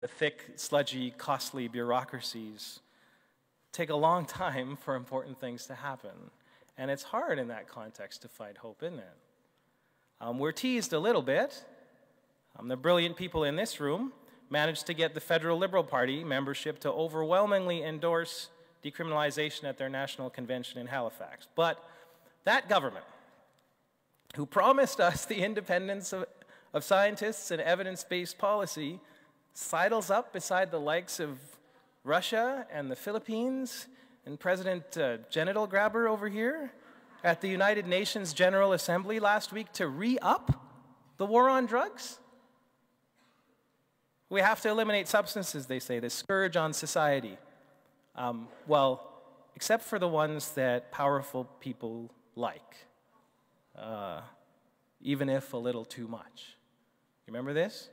the thick, sludgy, costly bureaucracies take a long time for important things to happen. And it's hard in that context to find hope, isn't it? We're teased a little bit. The brilliant people in this room managed to get the Federal Liberal Party membership to overwhelmingly endorse decriminalization at their national convention in Halifax. But that government, who promised us the independence of scientists and evidence-based policy, sidles up beside the likes of Russia and the Philippines and President Genital Grabber over here at the United Nations General Assembly last week to re-up the war on drugs. We have to eliminate substances, they say, the scourge on society. Well, except for the ones that powerful people like, even if a little too much. You remember this?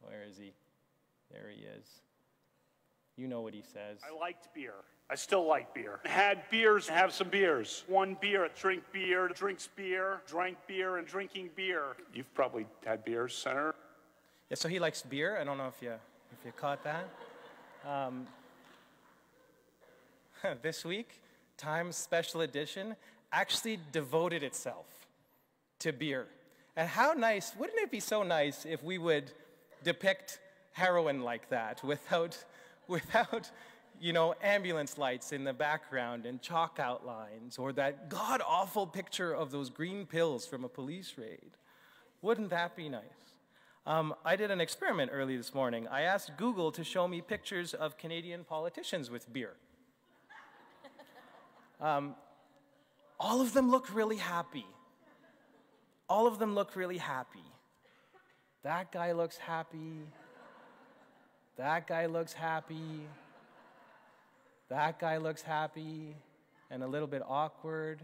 Where is he? There he is. You know what he says. I liked beer. I still like beer. Had beers, have some beers. One beer, drink beer, drinks beer, drank beer, and drinking beer. You've probably had beers, Senator. Yeah, so he likes beer. I don't know if you caught that. This week, Times Special Edition actually devoted itself to beer. And how nice, wouldn't it be so nice if we would depict heroin like that without you know, ambulance lights in the background and chalk outlines, or that god-awful picture of those green pills from a police raid. Wouldn't that be nice? I did an experiment early this morning. I asked Google to show me pictures of Canadian politicians with beer. All of them look really happy. All of them look really happy. That guy looks happy. That guy looks happy. That guy looks happy and a little bit awkward.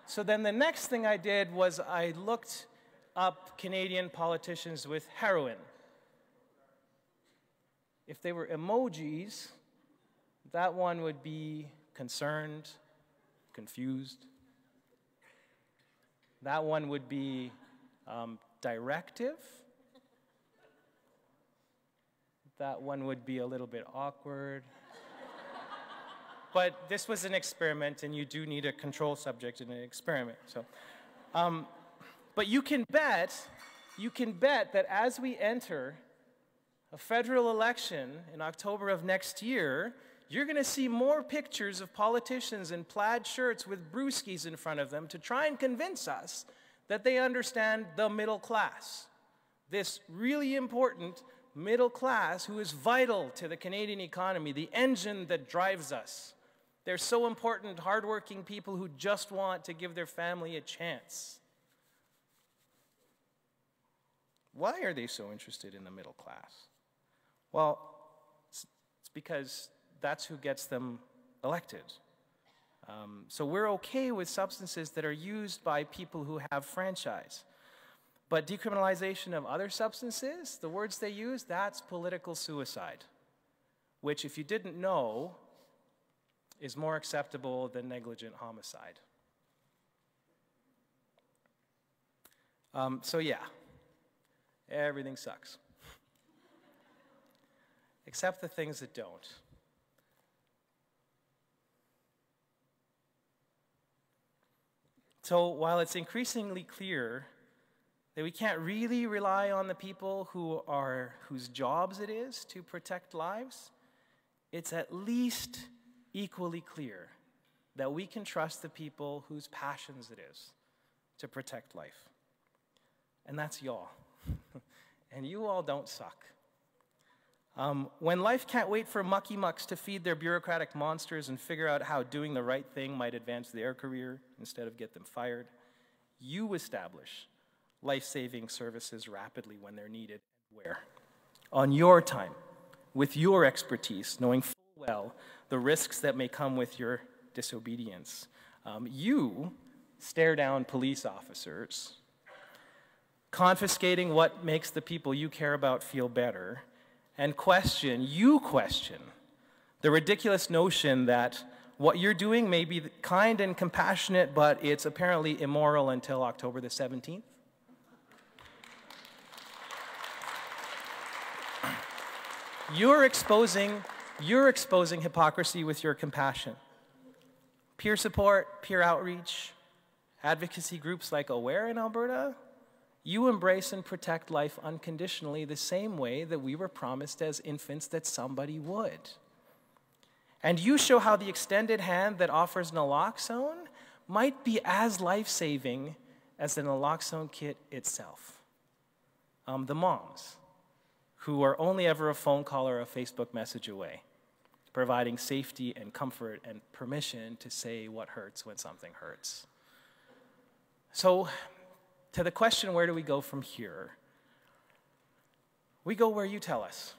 So then the next thing I did was I looked up Canadian politicians with heroin. If they were emojis, that one would be concerned, confused. That one would be directive. That one would be a little bit awkward. But this was an experiment, and you do need a control subject in an experiment. So, but you can bet that as we enter a federal election in October of next year, you're going to see more pictures of politicians in plaid shirts with brewskis in front of them to try and convince us that they understand the middle class. This really important middle class who is vital to the Canadian economy, the engine that drives us. They're so important, hardworking people who just want to give their family a chance. Why are they so interested in the middle class? Well, it's because that's who gets them elected. So we're okay with substances that are used by people who have franchise. But decriminalization of other substances, the words they use, that's political suicide, which, if you didn't know, is more acceptable than negligent homicide. So yeah, everything sucks. Except the things that don't. So while it's increasingly clear that we can't really rely on the people whose jobs it is to protect lives, it's at least equally clear that we can trust the people whose passions it is to protect life. And that's y'all. And you all don't suck. When life can't wait for mucky mucks to feed their bureaucratic monsters and figure out how doing the right thing might advance their career instead of get them fired, you establish life-saving services rapidly when they're needed and where. On your time, with your expertise, knowing full well the risks that may come with your disobedience. You stare down police officers, confiscating what makes the people you care about feel better, and you question the ridiculous notion that what you're doing may be kind and compassionate, but it's apparently immoral until October the 17th. You're exposing hypocrisy with your compassion. Peer support, peer outreach, advocacy groups like Aware in Alberta, you embrace and protect life unconditionally the same way that we were promised as infants that somebody would. And you show how the extended hand that offers naloxone might be as life-saving as the naloxone kit itself. The moms, who are only ever a phone call or a Facebook message away, providing safety and comfort and permission to say what hurts when something hurts. So, to the question, where do we go from here? We go where you tell us.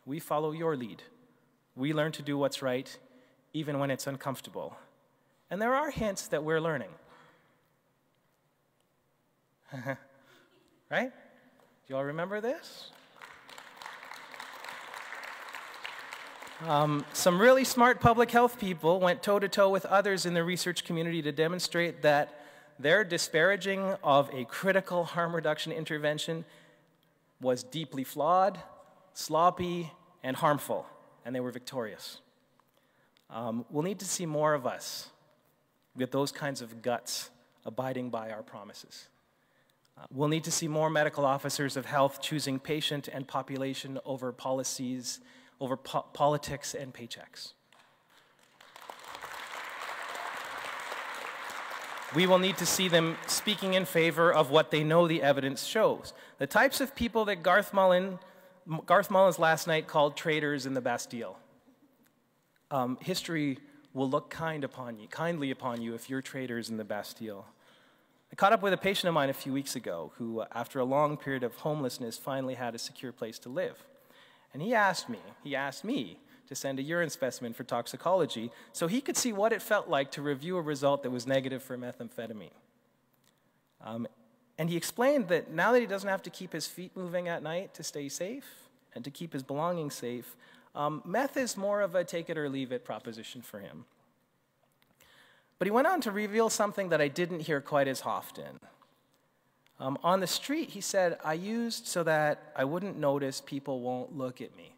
We follow your lead. We learn to do what's right, even when it's uncomfortable. And there are hints that we're learning. Right? Do you all remember this? Some really smart public health people went toe-to-toe with others in the research community to demonstrate that their disparaging of a critical harm reduction intervention was deeply flawed, sloppy, and harmful, and they were victorious. We'll need to see more of us with those kinds of guts abiding by our promises. We'll need to see more medical officers of health choosing patient and population over policies, over politics and paychecks. We will need to see them speaking in favor of what they know the evidence shows. The types of people that Garth Mullins last night called traitors in the Bastille. History will look kindly upon you if you're traitors in the Bastille. I caught up with a patient of mine a few weeks ago who, after a long period of homelessness, finally had a secure place to live. And he asked me to send a urine specimen for toxicology so he could see what it felt like to review a result that was negative for methamphetamine. And he explained that now that he doesn't have to keep his feet moving at night to stay safe and to keep his belongings safe, meth is more of a take it or leave it proposition for him. But he went on to reveal something that I didn't hear quite as often. On the street, he said, I used so that I wouldn't notice people won't look at me.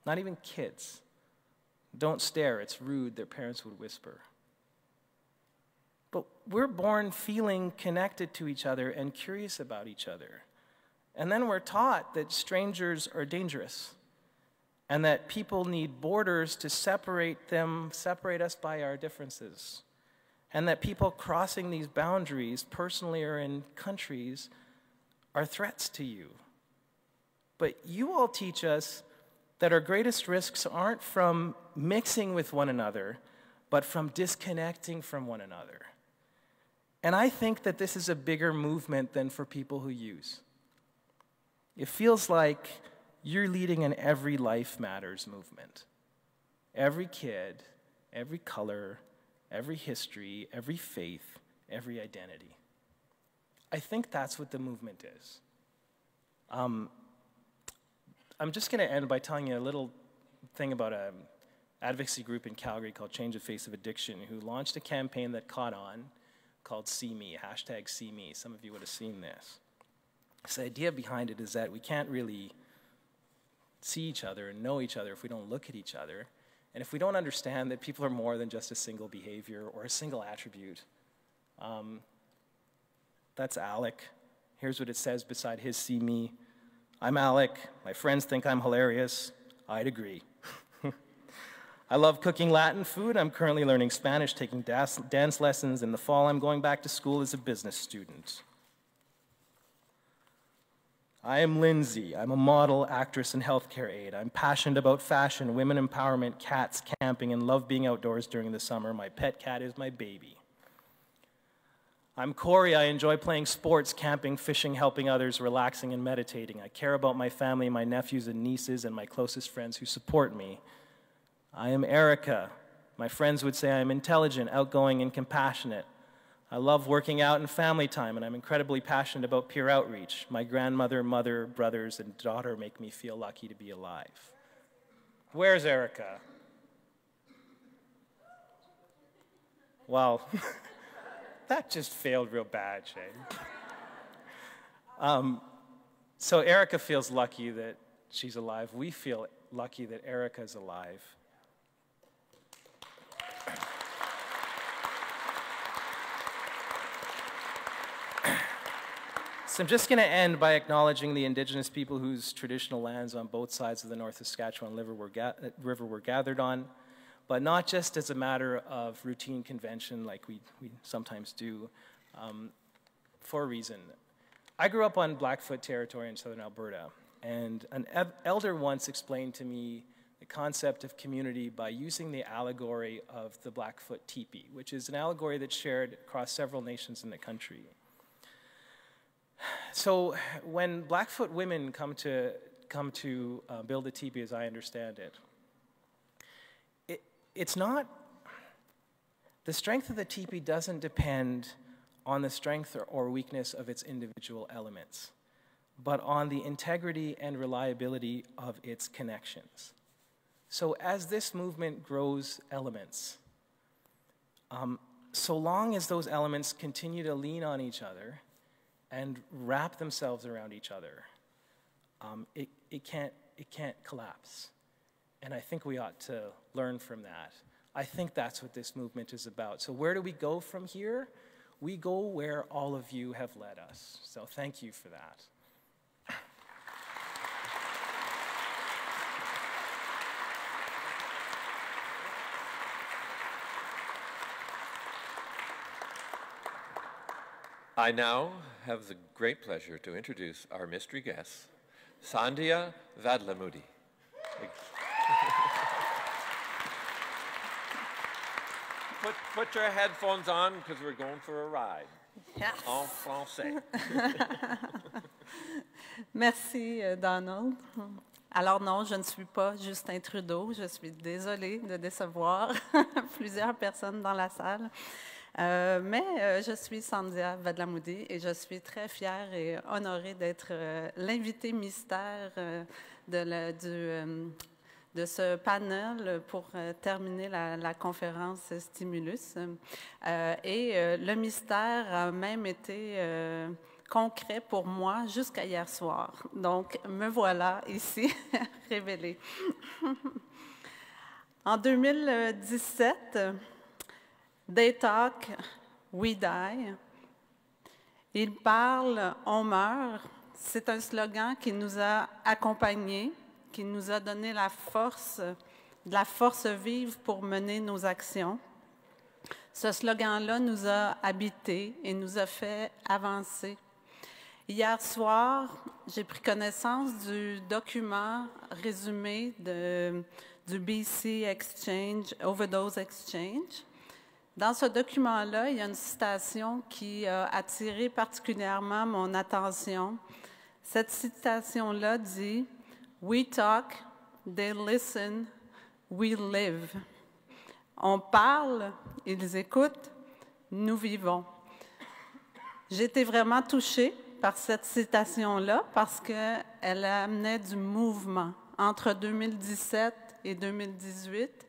Not even kids. Don't stare, it's rude, their parents would whisper. But we're born feeling connected to each other and curious about each other. And then we're taught that strangers are dangerous and that people need borders to separate us by our differences. And that people crossing these boundaries, personally or in countries, are threats to you. But you all teach us that our greatest risks aren't from mixing with one another, but from disconnecting from one another. And I think that this is a bigger movement than for people who use. It feels like you're leading an Every Life Matters movement. Every kid, every color, every history, every faith, every identity. I think that's what the movement is. I'm just going to end by telling you a little thing about an advocacy group in Calgary called Change the Face of Addiction, who launched a campaign that caught on called See Me, hashtag See Me. Some of you would have seen this. So the idea behind it is that we can't really see each other and know each other if we don't look at each other, and if we don't understand that people are more than just a single behavior or a single attribute. That's Alec. Here's what it says beside his See Me. I'm Alec. My friends think I'm hilarious. I'd agree. I love cooking Latin food. I'm currently learning Spanish, taking dance lessons. In the fall, I'm going back to school as a business student. I am Lindsay. I'm a model, actress, and healthcare aide. I'm passionate about fashion, women empowerment, cats, camping, and love being outdoors during the summer. My pet cat is my baby. I'm Corey. I enjoy playing sports, camping, fishing, helping others, relaxing, and meditating. I care about my family, my nephews and nieces, and my closest friends who support me. I am Erica. My friends would say I'm intelligent, outgoing, and compassionate. I love working out and family time, and I'm incredibly passionate about peer outreach. My grandmother, mother, brothers, and daughter make me feel lucky to be alive. Where's Erica? Well, that just failed real bad, Shane. So Erica feels lucky that she's alive. We feel lucky that Erica's alive. So I'm just going to end by acknowledging the Indigenous people whose traditional lands on both sides of the North Saskatchewan River were gathered on, but not just as a matter of routine convention like we sometimes do, for a reason. I grew up on Blackfoot territory in southern Alberta, and an elder once explained to me the concept of community by using the allegory of the Blackfoot teepee, which is an allegory that's shared across several nations in the country. So when Blackfoot women come to build a teepee, as I understand it, it's not, the strength of the teepee doesn't depend on the strength or weakness of its individual elements, but on the integrity and reliability of its connections. So as this movement grows elements, so long as those elements continue to lean on each other and wrap themselves around each other, it can't collapse. And I think we ought to learn from that. I think that's what this movement is about. So where do we go from here? We go where all of you have led us. So thank you for that. I now have the great pleasure to introduce our mystery guest, Sandhya Vadlamudi. Put your headphones on because we're going for a ride. Yes. En français. Merci, Donald. Alors non, je ne suis pas Justin Trudeau. Je suis désolée de décevoir plusieurs personnes dans la salle. Mais je suis Sandhya Vadlamudi et je suis très fière et honorée d'être l'invitée mystère de ce panel pour terminer la conférence Stimulus. Le mystère a même été concret pour moi jusqu'à hier soir. Donc, me voilà ici révélée. En 2017, They talk, we die. Ils parlent, on meurt. C'est un slogan qui nous a accompagnés, qui nous a donné de la force vive pour mener nos actions. Ce slogan-là nous a habités et nous a fait avancer. Hier soir, j'ai pris connaissance du document résumé du BC Exchange, Overdose Exchange. Dans ce document-là, il y a une citation qui a attiré particulièrement mon attention. Cette citation-là dit « We talk, they listen, we live ». On parle, ils écoutent, nous vivons. J'ai été vraiment touchée par cette citation-là parce qu'elle amenait du mouvement. Entre 2017 et 2018,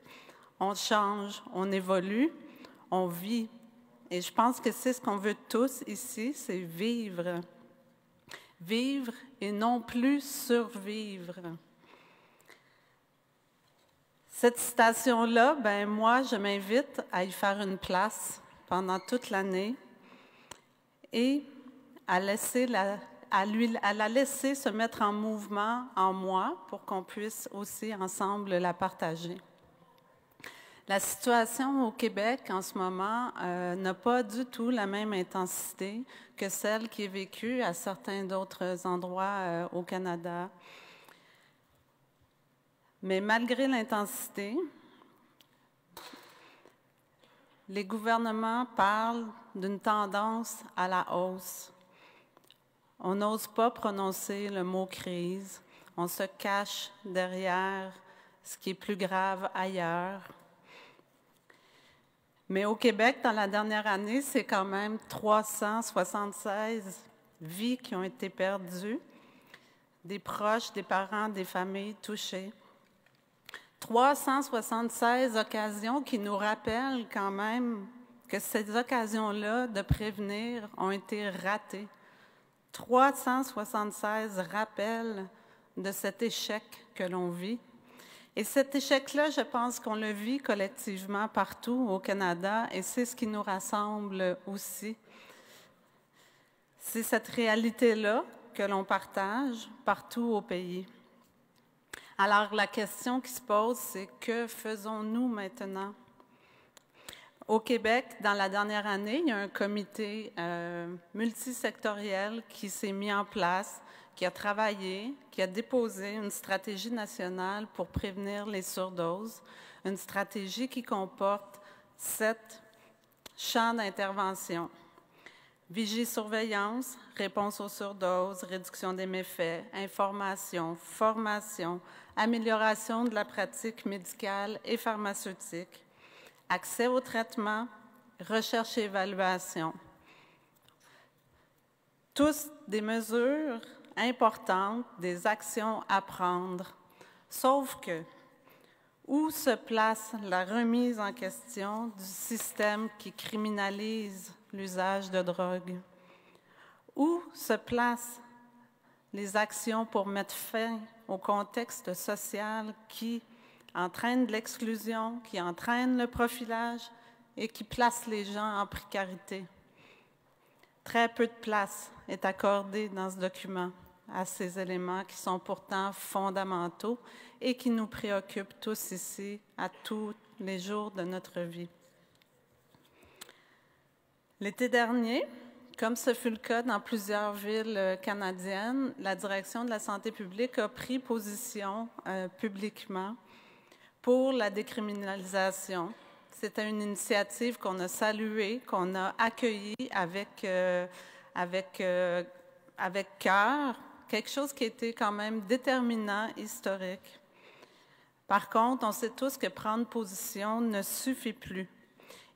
on change, on évolue. On vit. Et je pense que c'est ce qu'on veut tous ici, c'est vivre. Vivre et non plus survivre. Cette citation-là, moi, je m'invite à y faire une place pendant toute l'année et à la laisser se mettre en mouvement en moi pour qu'on puisse aussi ensemble la partager. La situation au Québec en ce moment n'a pas du tout la même intensité que celle qui est vécue à certains d'autres endroits au Canada. Mais malgré l'intensité, les gouvernements parlent d'une tendance à la hausse. On n'ose pas prononcer le mot crise. On se cache derrière ce qui est plus grave ailleurs. Mais au Québec, dans la dernière année, c'est quand même 376 vies qui ont été perdues, des proches, des parents, des familles touchées. 376 occasions qui nous rappellent quand même que ces occasions-là de prévenir ont été ratées. 376 rappels de cet échec que l'on vit. Et cet échec-là, je pense qu'on le vit collectivement partout au Canada et c'est ce qui nous rassemble aussi. C'est cette réalité-là que l'on partage partout au pays. Alors, la question qui se pose, c'est que faisons-nous maintenant? Au Québec, dans la dernière année, il y a un comité multisectoriel qui s'est mis en place, qui a travaillé, qui a déposé une stratégie nationale pour prévenir les surdoses, une stratégie qui comporte 7 champs d'intervention. Vigie-surveillance, réponse aux surdoses, réduction des méfaits, information, formation, amélioration de la pratique médicale et pharmaceutique, accès au traitement, recherche et évaluation. Tous des mesures importantes, des actions à prendre. Sauf que, où se place la remise en question du système qui criminalise l'usage de drogue? Où se placent les actions pour mettre fin au contexte social qui entraîne de l'exclusion, qui entraîne le profilage et qui place les gens en précarité? Très peu de place est accordée dans ce document à ces éléments qui sont pourtant fondamentaux et qui nous préoccupent tous ici à tous les jours de notre vie. L'été dernier, comme ce fut le cas dans plusieurs villes canadiennes, la Direction de la santé publique a pris position publiquement pour la décriminalisation. C'était une initiative qu'on a saluée, qu'on a accueillie avec cœur, quelque chose qui était quand même déterminant, historique. Par contre, on sait tous que prendre position ne suffit plus.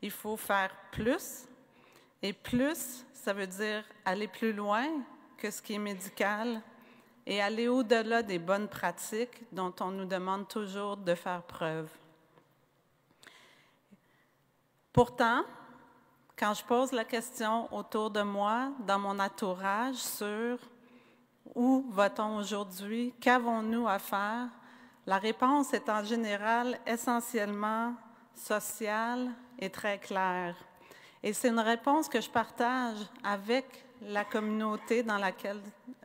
Il faut faire plus, et plus, ça veut dire aller plus loin que ce qui est médical et aller au-delà des bonnes pratiques dont on nous demande toujours de faire preuve. Pourtant, quand je pose la question autour de moi, dans mon entourage, sur où va-t-on aujourd'hui, qu'avons-nous à faire, la réponse est en général essentiellement sociale et très claire. Et c'est une réponse que je partage avec la communauté dans laquelle,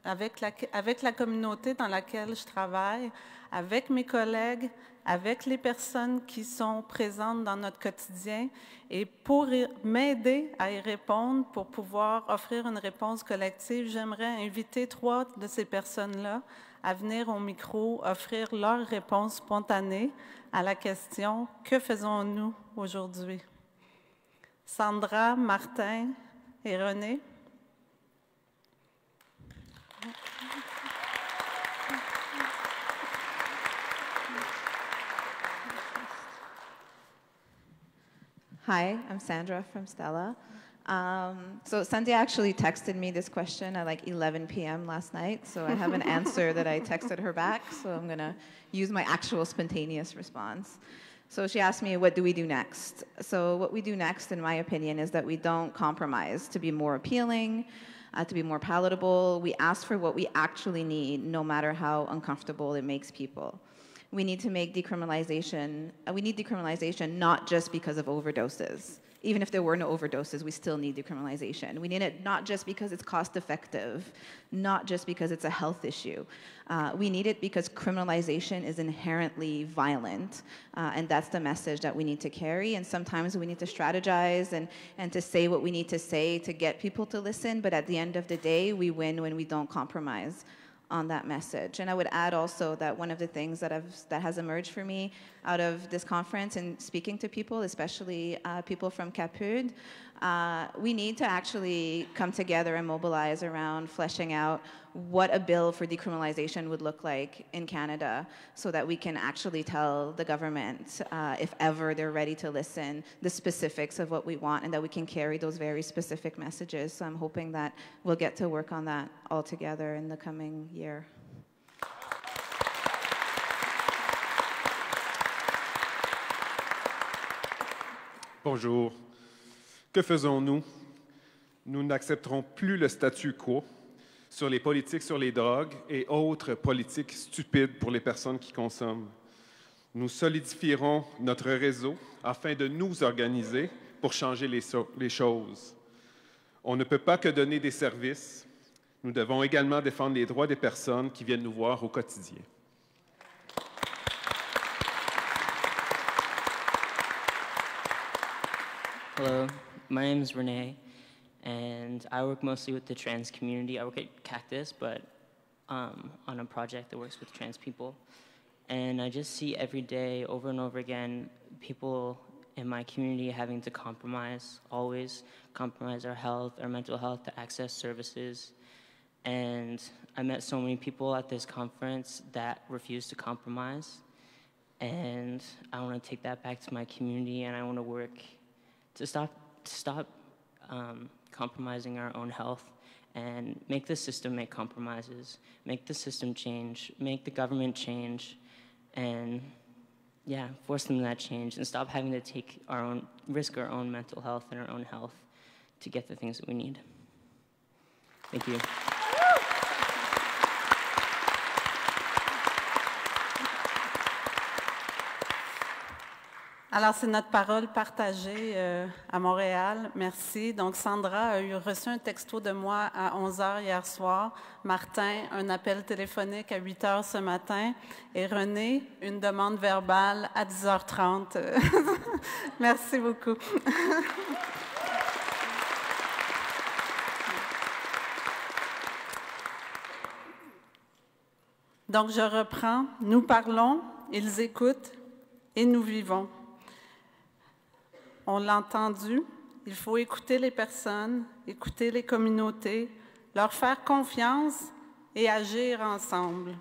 avec la communauté dans laquelle je travaille, avec mes collègues, avec les personnes qui sont présentes dans notre quotidien. Et pour m'aider à y répondre, pour pouvoir offrir une réponse collective, j'aimerais inviter 3 de ces personnes-là à venir au micro, offrir leur réponse spontanée à la question « Que faisons-nous aujourd'hui? » Sandra, Martin et René. Hi, I'm Sandra from Stella. So Sandy actually texted me this question at like 11 p.m. last night, so I have an answer that I texted her back, so I'm going to use my actual spontaneous response. So she asked me, what do we do next? So what we do next, in my opinion, is that we don't compromise to be more appealing, to be more palatable. We ask for what we actually need, no matter how uncomfortable it makes people. We need to make decriminalization, we need decriminalization not just because of overdoses. Even if there were no overdoses, we still need decriminalization. We need it not just because it's cost effective, not just because it's a health issue. We need it because criminalization is inherently violent, and that's the message that we need to carry. And sometimes we need to strategize and to say what we need to say to get people to listen, but at the end of the day, we win when we don't compromise on that message. And I would add also that one of the things that has emerged for me out of this conference and speaking to people, especially people from CAPUD, we need to actually come together and mobilize around fleshing out what a bill for decriminalization would look like in Canada so that we can actually tell the government, if ever they're ready to listen, the specifics of what we want and that we can carry those very specific messages. So I'm hoping that we'll get to work on that all together in the coming year. Bonjour. Que faisons-nous? Nous n'accepterons plus le statu quo. sur les politiques sur les drogues et autres politiques stupides pour les personnes qui consomment. Nous solidifierons notre réseau afin de nous organiser pour changer les choses. On ne peut pas que donner des services. Nous devons également défendre les droits des personnes qui viennent nous voir au quotidien. Hello, my name is Renee, and I work mostly with the trans community. I work at Cactus, but on a project that works with trans people. And I just see every day, over and over again, people in my community having to compromise, always compromise our health, our mental health to access services. And I met so many people at this conference that refuse to compromise. And I want to take that back to my community, and I want to work to stop compromising our own health and make the system make compromises, make the system change, make the government change, and yeah, force them to that change and stop having to risk our own mental health and our own health to get the things that we need. Thank you. Alors, c'est notre parole partagée à Montréal. Merci. Donc, Sandra a reçu un texto de moi à 11h hier soir. Martin, un appel téléphonique à 8h ce matin. Et René, une demande verbale à 10h30. Merci beaucoup. Donc, je reprends. Nous parlons, ils écoutent et nous vivons. On l'a entendu, il faut écouter les personnes, écouter les communautés, leur faire confiance et agir ensemble.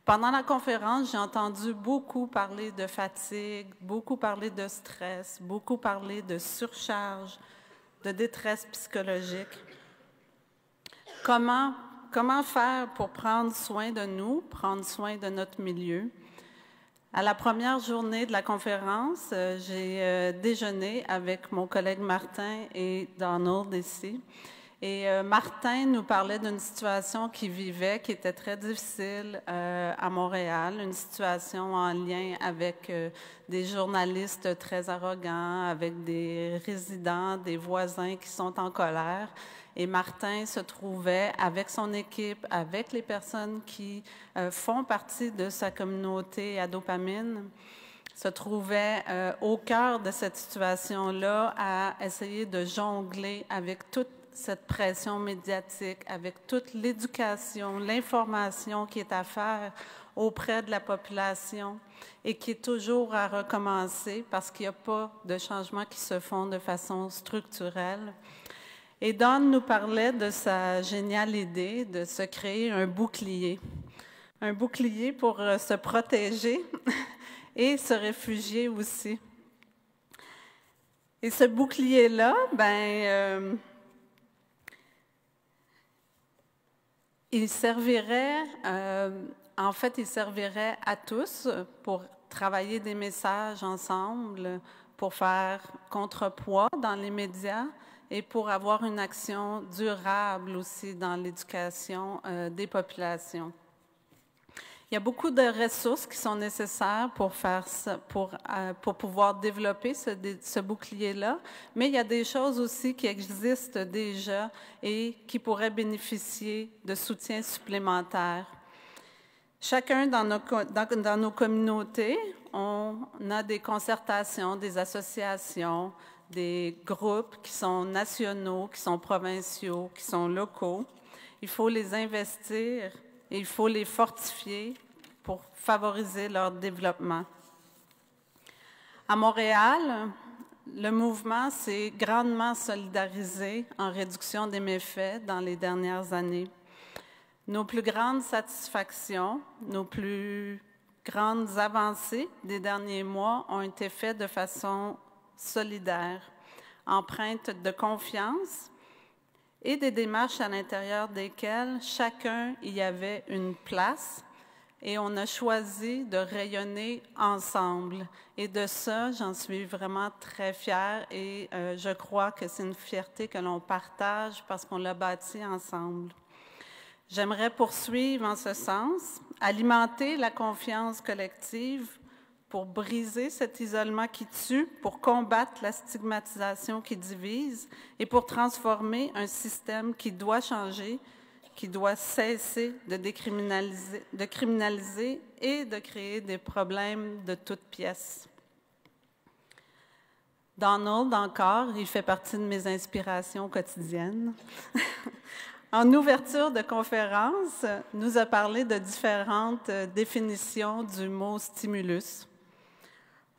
Pendant la conférence, j'ai entendu beaucoup parler de fatigue, beaucoup parler de stress, beaucoup parler de surcharge, de détresse psychologique. Comment faire pour prendre soin de nous, prendre soin de notre milieu? À la première journée de la conférence, j'ai déjeuné avec mon collègue Martin et Donald ici. Et Martin nous parlait d'une situation qu'il vivait, qui était très difficile à Montréal, une situation en lien avec des journalistes très arrogants, avec des résidents, des voisins qui sont en colère. Et Martin se trouvait avec son équipe, avec les personnes qui font partie de sa communauté à dopamine, se trouvait au cœur de cette situation-là à essayer de jongler avec toute cette pression médiatique, avec toute l'éducation, l'information qui est à faire auprès de la population et qui est toujours à recommencer parce qu'il n'y a pas de changements qui se font de façon structurelle. Et Dodd nous parlait de sa géniale idée de se créer un bouclier pour se protéger et se réfugier aussi. Et ce bouclier-là, il servirait à tous pour travailler des messages ensemble, pour faire contrepoids dans les médias, et pour avoir une action durable aussi dans l'éducation des populations. Il y a beaucoup de ressources qui sont nécessaires pour faire ça, pour pouvoir développer ce bouclier-là, mais il y a des choses aussi qui existent déjà et qui pourraient bénéficier de soutien supplémentaire. Chacun dans nos communautés, on a des concertations, des associations, des groupes qui sont nationaux, qui sont provinciaux, qui sont locaux. Il faut les investir et il faut les fortifier pour favoriser leur développement. À Montréal, le mouvement s'est grandement solidarisé en réduction des méfaits dans les dernières années. Nos plus grandes satisfactions, nos plus grandes avancées des derniers mois ont été faites de façon solidaire, empreinte de confiance et des démarches à l'intérieur desquelles chacun y avait une place et on a choisi de rayonner ensemble. Et de ça, j'en suis vraiment très fière et je crois que c'est une fierté que l'on partage parce qu'on l'a bâti ensemble. J'aimerais poursuivre en ce sens, alimenter la confiance collective pour briser cet isolement qui tue, pour combattre la stigmatisation qui divise et pour transformer un système qui doit changer, qui doit cesser de criminaliser et de créer des problèmes de toutes pièces. Donald, encore, il fait partie de mes inspirations quotidiennes. En ouverture de conférence, nous a parlé de différentes définitions du mot « stimulus ».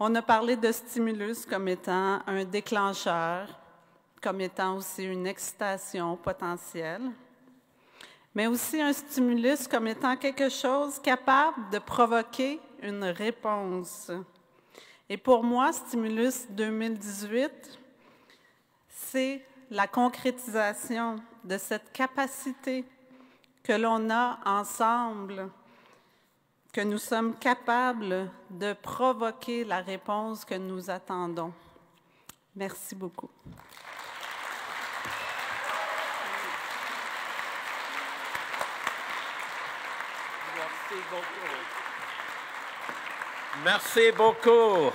On a parlé de stimulus comme étant un déclencheur, comme étant aussi une excitation potentielle, mais aussi un stimulus comme étant quelque chose capable de provoquer une réponse. Et pour moi, Stimulus 2018, c'est la concrétisation de cette capacité que l'on a ensemble, que nous sommes capables de provoquer la réponse que nous attendons. Merci beaucoup. Merci beaucoup.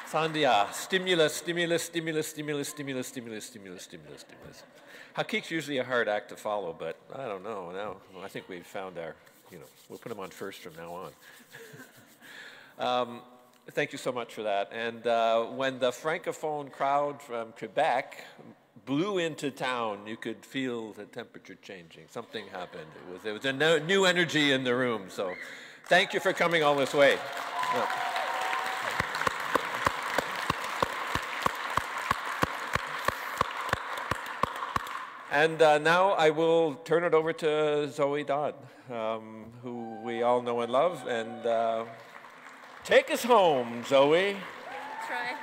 Sandhya, stimulus, stimulus, stimulus, stimulus, stimulus, stimulus, stimulus, stimulus, stimulus. Hakique's usually a hard act to follow, but I don't know. Now I think we've found our, we'll put him on first from now on. Thank you so much for that. And when the Francophone crowd from Quebec blew into town, you could feel the temperature changing. Something happened. There was a new energy in the room. So thank you for coming all this way. Yeah. And now I will turn it over to Zoe Dodd, who we all know and love. And take us home, Zoe. Try.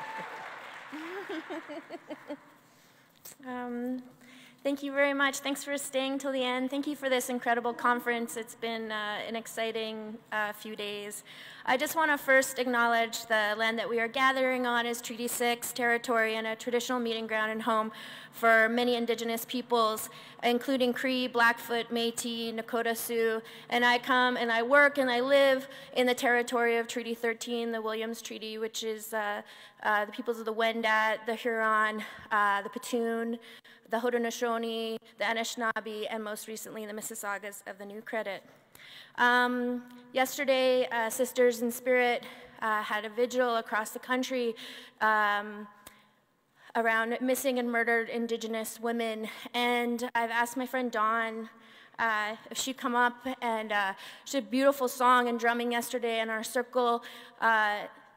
Thank you very much. Thanks for staying till the end. Thank you for this incredible conference. It's been an exciting few days. I just want to first acknowledge the land that we are gathering on is Treaty 6 territory and a traditional meeting ground and home for many Indigenous peoples, including Cree, Blackfoot, Métis, Nakota Sioux. And I come and I work and I live in the territory of Treaty 13, the Williams Treaty, which is the peoples of the Wendat, the Huron, the Petun, the Haudenosaunee, the Anishinaabe, and most recently the Mississaugas of the New Credit. Yesterday, Sisters in Spirit had a vigil across the country around missing and murdered Indigenous women, and I've asked my friend Dawn if she'd come up, and she did a beautiful song and drumming yesterday in our circle.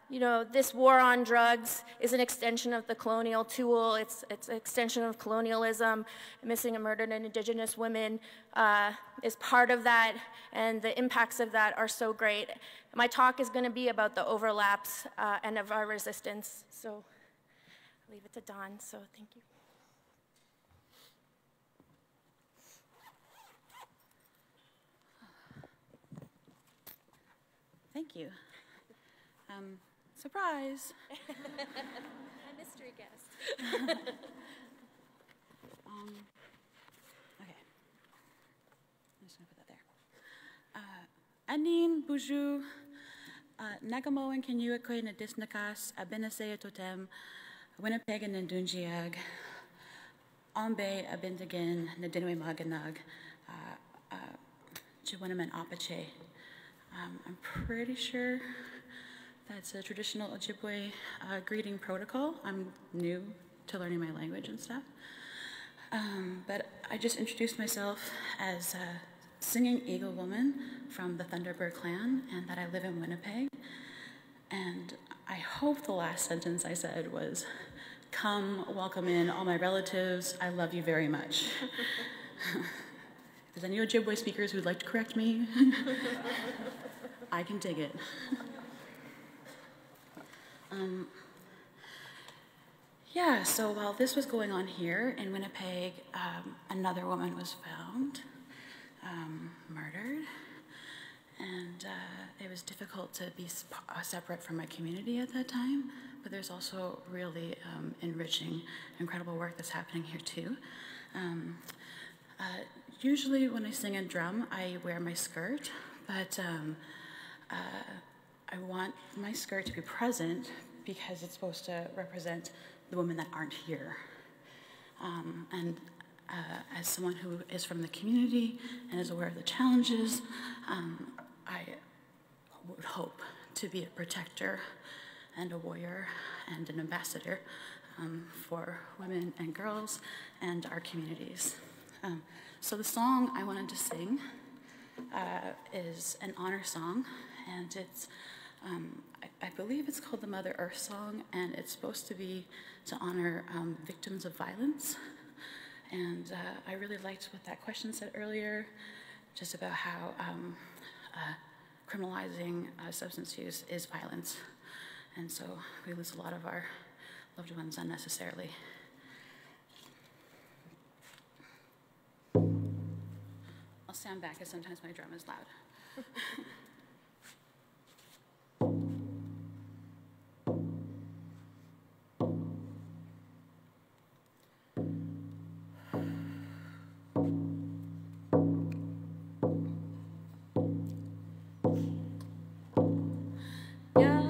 You know, this war on drugs is an extension of the colonial tool. It's an extension of colonialism. Missing and murdered Indigenous women is part of that, and the impacts of that are so great. My talk is going to be about the overlaps and of our resistance. So I'll leave it to Dawn, so thank you. Thank you. Surprise. A mystery guest. Okay. I'm just going to put that there. Anin, Buju, Nagamo and Kenyuakwe na Disnakas, Abenase Totem, Winnipeg and Ndunjiag, Ombe, Abindigin, Nadinwe Maganag, Chiwanaman Apache. I'm pretty sure that's a traditional Ojibwe greeting protocol. I'm new to learning my language and stuff. But I just introduced myself as a singing eagle woman from the Thunderbird clan and that I live in Winnipeg. And I hope the last sentence I said was, come, welcome in all my relatives, I love you very much. If there's any Ojibwe speakers who'd like to correct me, I can dig it. Yeah, so while this was going on here in Winnipeg, another woman was found, murdered, and it was difficult to be separate from my community at that time, but there's also really enriching, incredible work that's happening here too. Usually when I sing and drum, I wear my skirt, but I want my skirt to be present because it's supposed to represent the women that aren't here. As someone who is from the community and is aware of the challenges, I would hope to be a protector and a warrior and an ambassador for women and girls and our communities. So the song I wanted to sing is an honor song, and it's, I believe it's called the Mother Earth Song, and it's supposed to be to honor victims of violence. And I really liked what that question said earlier, just about how criminalizing substance use is violence. And so we lose a lot of our loved ones unnecessarily. I'll stand back because sometimes my drum is loud. Yeah.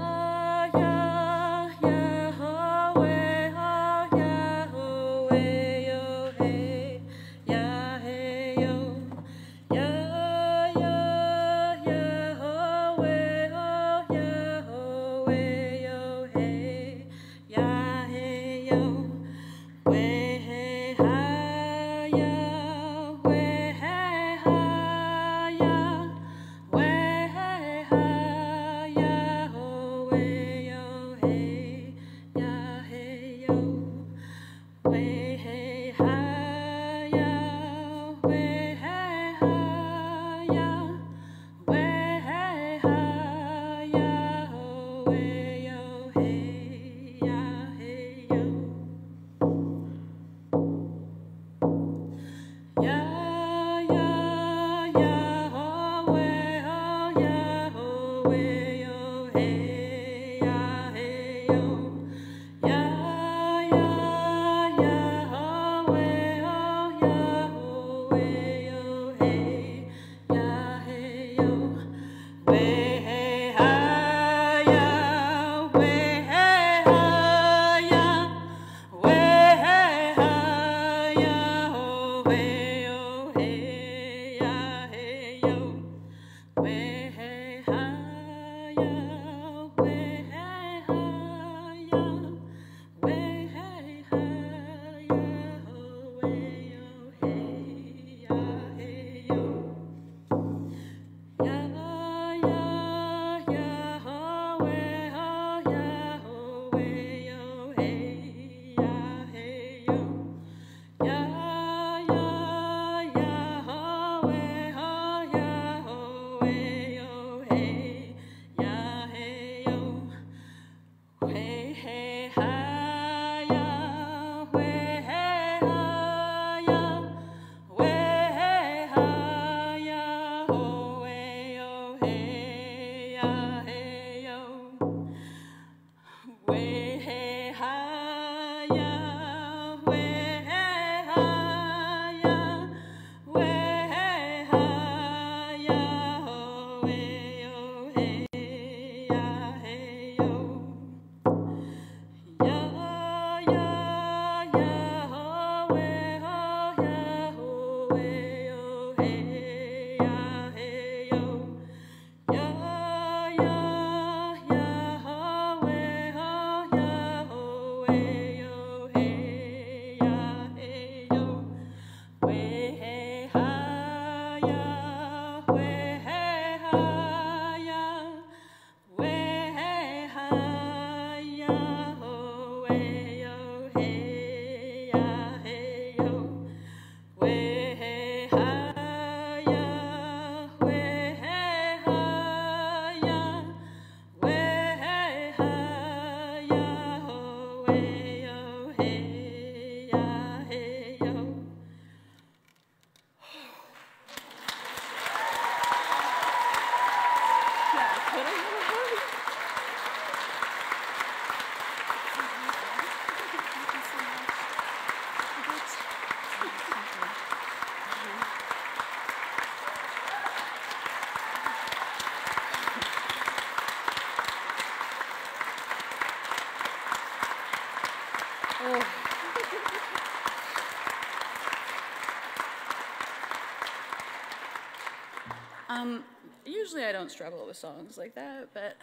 Usually I don't struggle with songs like that, but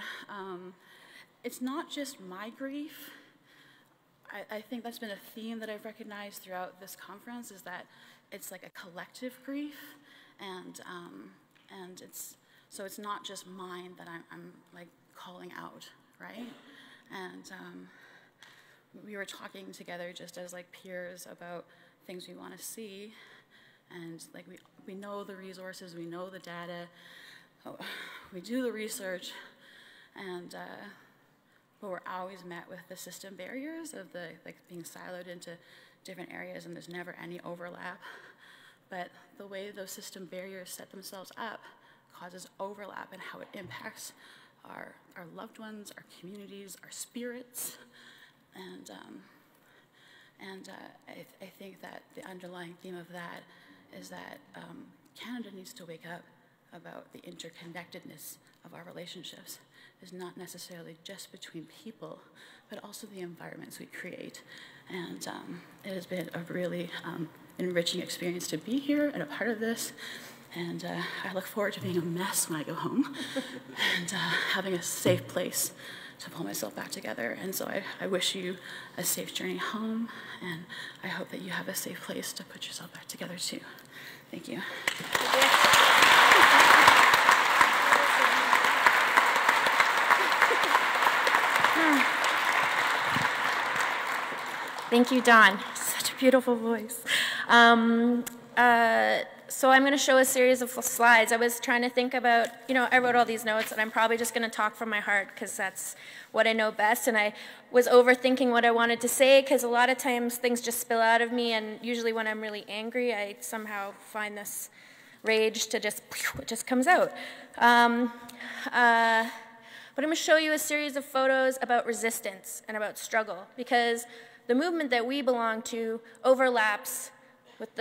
it's not just my grief. I think that's been a theme that I've recognized throughout this conference, is that it's like a collective grief, and it's not just mine that I'm like calling out, right? And we were talking together just as like peers about things we want to see, and like we know the resources, we know the data, we do the research, and but we're always met with the system barriers of the like being siloed into different areas, and there's never any overlap. But the way those system barriers set themselves up causes overlap in how it impacts our loved ones, our communities, our spirits, and I think that the underlying theme of that is that Canada needs to wake up about the interconnectedness of our relationships. Is not necessarily just between people, but also the environments we create. And it has been a really enriching experience to be here and a part of this. And I look forward to being a mess when I go home and having a safe place to pull myself back together. And so I wish you a safe journey home, and I hope that you have a safe place to put yourself back together too. Thank you. Thank you, Dawn. Such a beautiful voice. So I'm going to show a series of slides. I was trying to think about, I wrote all these notes, and I'm probably just going to talk from my heart because that's what I know best. And I was overthinking what I wanted to say because a lot of times things just spill out of me, and usually when I'm really angry, I somehow find this rage to it just comes out. But I'm going to show you a series of photos about resistance and about struggle, because the movement that we belong to overlaps with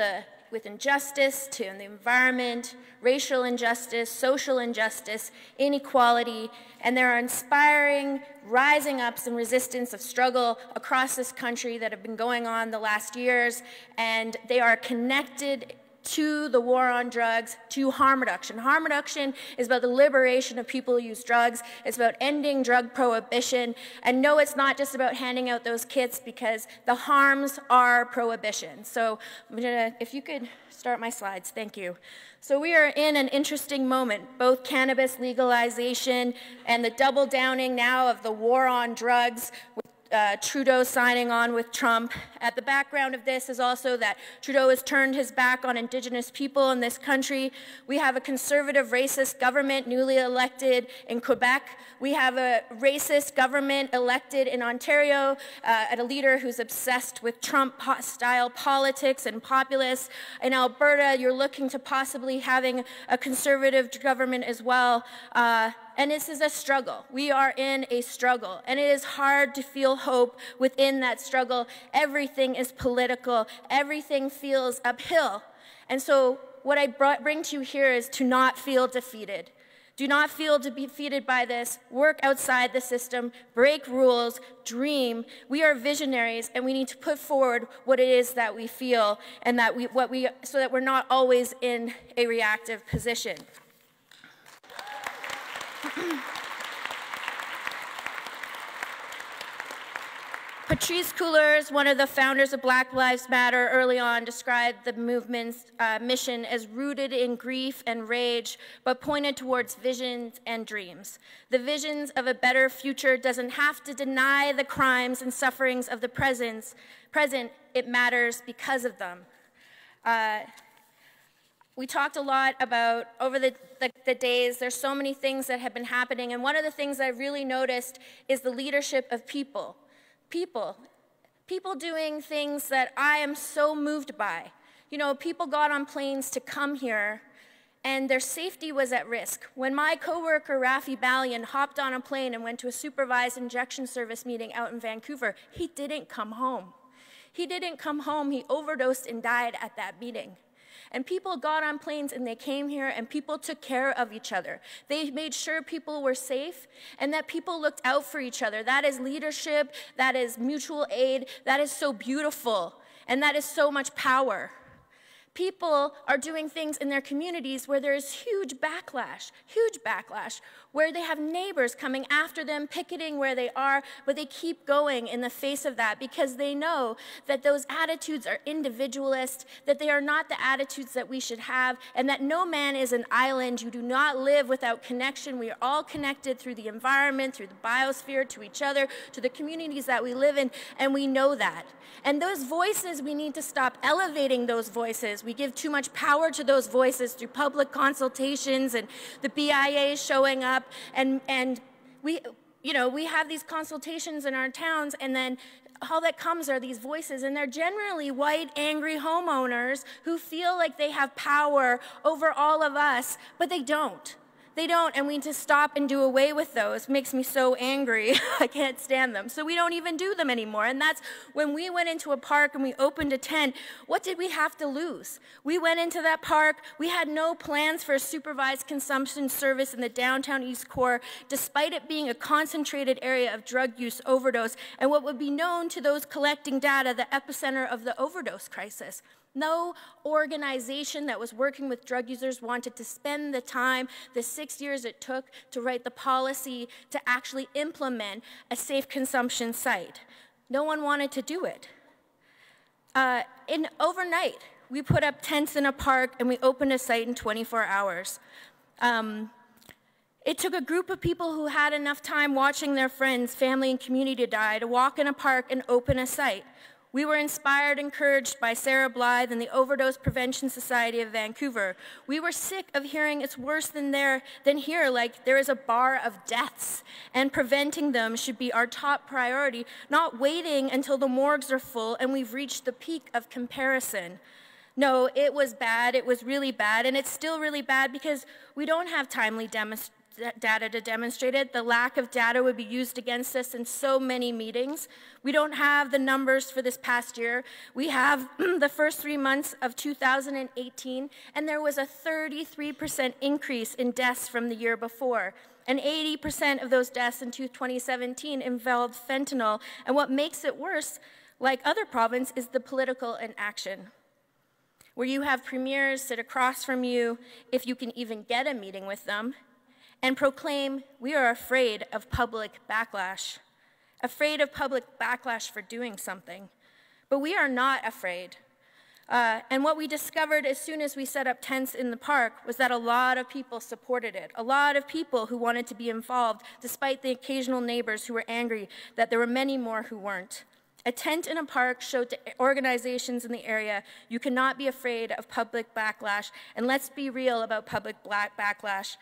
injustice to the environment, racial injustice, social injustice, inequality, and there are inspiring rising ups and resistance of struggle across this country that have been going on the last years, and they are connected to the war on drugs, to harm reduction. Harm reduction is about the liberation of people who use drugs. It's about ending drug prohibition. And no, it's not just about handing out those kits, because the harms are prohibition. So if you could start my slides, thank you. So we are in an interesting moment, both cannabis legalization and the double downing now of the war on drugs, Trudeau signing on with Trump. At the background of this is also that Trudeau has turned his back on Indigenous people in this country. We have a conservative, racist government newly elected in Quebec. We have a racist government elected in Ontario, at a leader who's obsessed with Trump-style politics and populists. In Alberta, you're looking to possibly having a conservative government as well. And this is a struggle. We are in a struggle, and it is hard to feel hope within that struggle. Everything is political. Everything feels uphill. And so what I bring to you here is to not feel defeated. Do not feel defeated by this. Work outside the system, break rules, dream. We are visionaries, and we need to put forward what it is that we feel, and so that we're not always in a reactive position. Patrice Couleurs, one of the founders of Black Lives Matter, early on described the movement's mission as rooted in grief and rage, but pointed towards visions and dreams. The visions of a better future doesn't have to deny the crimes and sufferings of the present. It matters because of them. We talked a lot about, over the days, there's so many things that have been happening, and one of the things I really noticed is the leadership of people. People doing things that I am so moved by. People got on planes to come here, and their safety was at risk. When my coworker, Rafi Balian, hopped on a plane and went to a supervised injection service meeting out in Vancouver, he didn't come home. He didn't come home. He overdosed and died at that meeting. And people got on planes and they came here, and people took care of each other. They made sure people were safe and that people looked out for each other. That is leadership, that is mutual aid, that is so beautiful, and that is so much power. People are doing things in their communities where there is huge backlash, where they have neighbors coming after them, picketing where they are, but they keep going in the face of that because they know that those attitudes are individualist, that they are not the attitudes that we should have, and that no man is an island. You do not live without connection. We are all connected through the environment, through the biosphere, to each other, to the communities that we live in, and we know that. And those voices, we need to stop elevating those voices. We give too much power to those voices through public consultations and the BIA showing up. And we have these consultations in our towns, and then all that comes are these voices, and they're generally white, angry homeowners who feel like they have power over all of us, but they don't. They don't, and we need to stop and do away with those. It makes me so angry. I can't stand them. So we don't even do them anymore. And that's when we went into a park and we opened a tent, what did we have to lose? We went into that park. We had no plans for a supervised consumption service in the downtown East Core, despite it being a concentrated area of drug use overdose and what would be known to those collecting data, the epicenter of the overdose crisis. No organization that was working with drug users wanted to spend the time, the 6 years it took to write the policy to actually implement a safe consumption site. No one wanted to do it. Overnight, we put up tents in a park and we opened a site in 24 hours. It took a group of people who had enough time watching their friends, family, and community die to walk in a park and open a site. We were inspired, encouraged by Sarah Blythe and the Overdose Prevention Society of Vancouver. We were sick of hearing it's worse than here, like there is a bar of deaths, and preventing them should be our top priority, not waiting until the morgues are full and we've reached the peak of comparison. No, it was bad, it was really bad, and it's still really bad because we don't have timely data to demonstrate it. The lack of data would be used against us in so many meetings. We don't have the numbers for this past year. We have the first 3 months of 2018, and there was a 33% increase in deaths from the year before. And 80% of those deaths in 2017 involved fentanyl. And what makes it worse, like other provinces, is the political inaction, where you have premiers sit across from you, if you can even get a meeting with them, and proclaim, we are afraid of public backlash for doing something. But we are not afraid. And what we discovered as soon as we set up tents in the park was that a lot of people supported it, a lot of people who wanted to be involved, despite the occasional neighbors who were angry that there were many more who weren't. A tent in a park showed to organizations in the area, you cannot be afraid of public backlash, and let's be real about public backlash.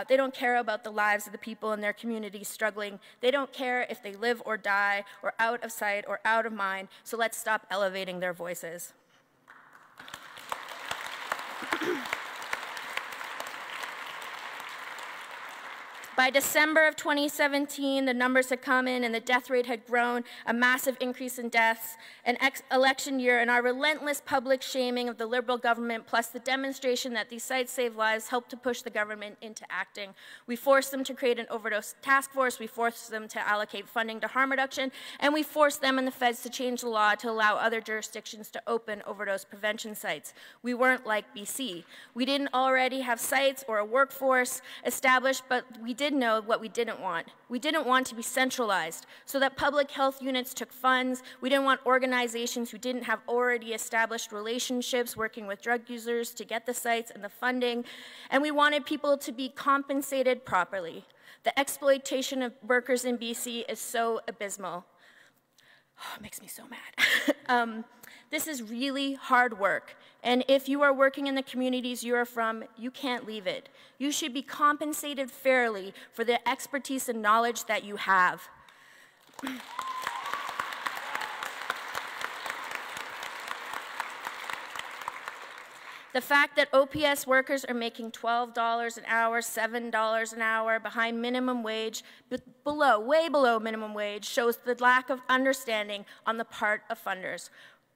They don't care about the lives of the people in their community struggling. They don't care if they live or die, or out of sight or out of mind, so let's stop elevating their voices. By December of 2017, the numbers had come in and the death rate had grown, a massive increase in deaths, an election year, and our relentless public shaming of the Liberal government, plus the demonstration that these sites save lives, helped to push the government into acting. We forced them to create an overdose task force, we forced them to allocate funding to harm reduction, and we forced them and the feds to change the law to allow other jurisdictions to open overdose prevention sites. We weren't like BC. We didn't already have sites or a workforce established, but we did know what we didn't want. We didn't want to be centralized, so that public health units took funds. We didn't want organizations who didn't have already established relationships working with drug users to get the sites and the funding, and we wanted people to be compensated properly. The exploitation of workers in BC is so abysmal. Oh, it makes me so mad. This is really hard work, and if you are working in the communities you are from, you can't leave it. You should be compensated fairly for the expertise and knowledge that you have. The fact that OPS workers are making $12 an hour, $7 an hour behind minimum wage, way below minimum wage, shows the lack of understanding on the part of funders.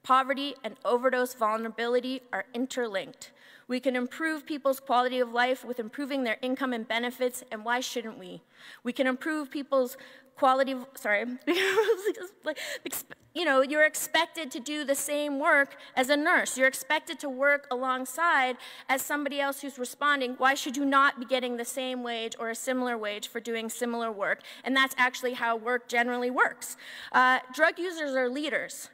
Poverty and overdose vulnerability are interlinked. We can improve people's quality of life with improving their income and benefits, and why shouldn't we? We can improve people's quality, you know, you're expected to do the same work as a nurse. You're expected to work alongside as somebody else who's responding. Why should you not be getting the same wage or a similar wage for doing similar work? And that's actually how work generally works. Drug users are leaders.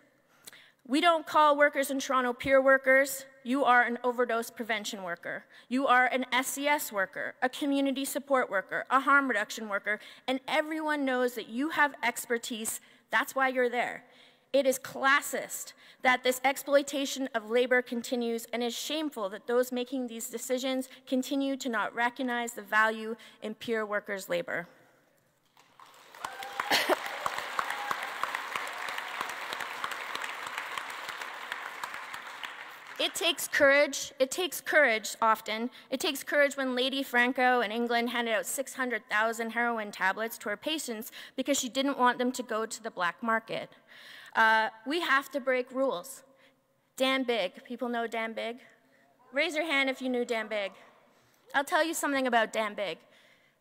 We don't call workers in Toronto peer workers. You are an overdose prevention worker. You are an SCS worker, a community support worker, a harm reduction worker, and everyone knows that you have expertise. That's why you're there. It is classist that this exploitation of labor continues, and is shameful that those making these decisions continue to not recognize the value in peer workers' labor. It takes courage. It takes courage often. It takes courage when Lady Franco in England handed out 600,000 heroin tablets to her patients because she didn't want them to go to the black market. We have to break rules. Dan Big. People know Dan Big? Raise your hand if you knew Dan Big. I'll tell you something about Dan Big.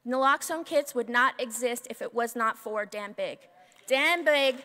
Naloxone kits would not exist if it was not for Dan Big. Dan Big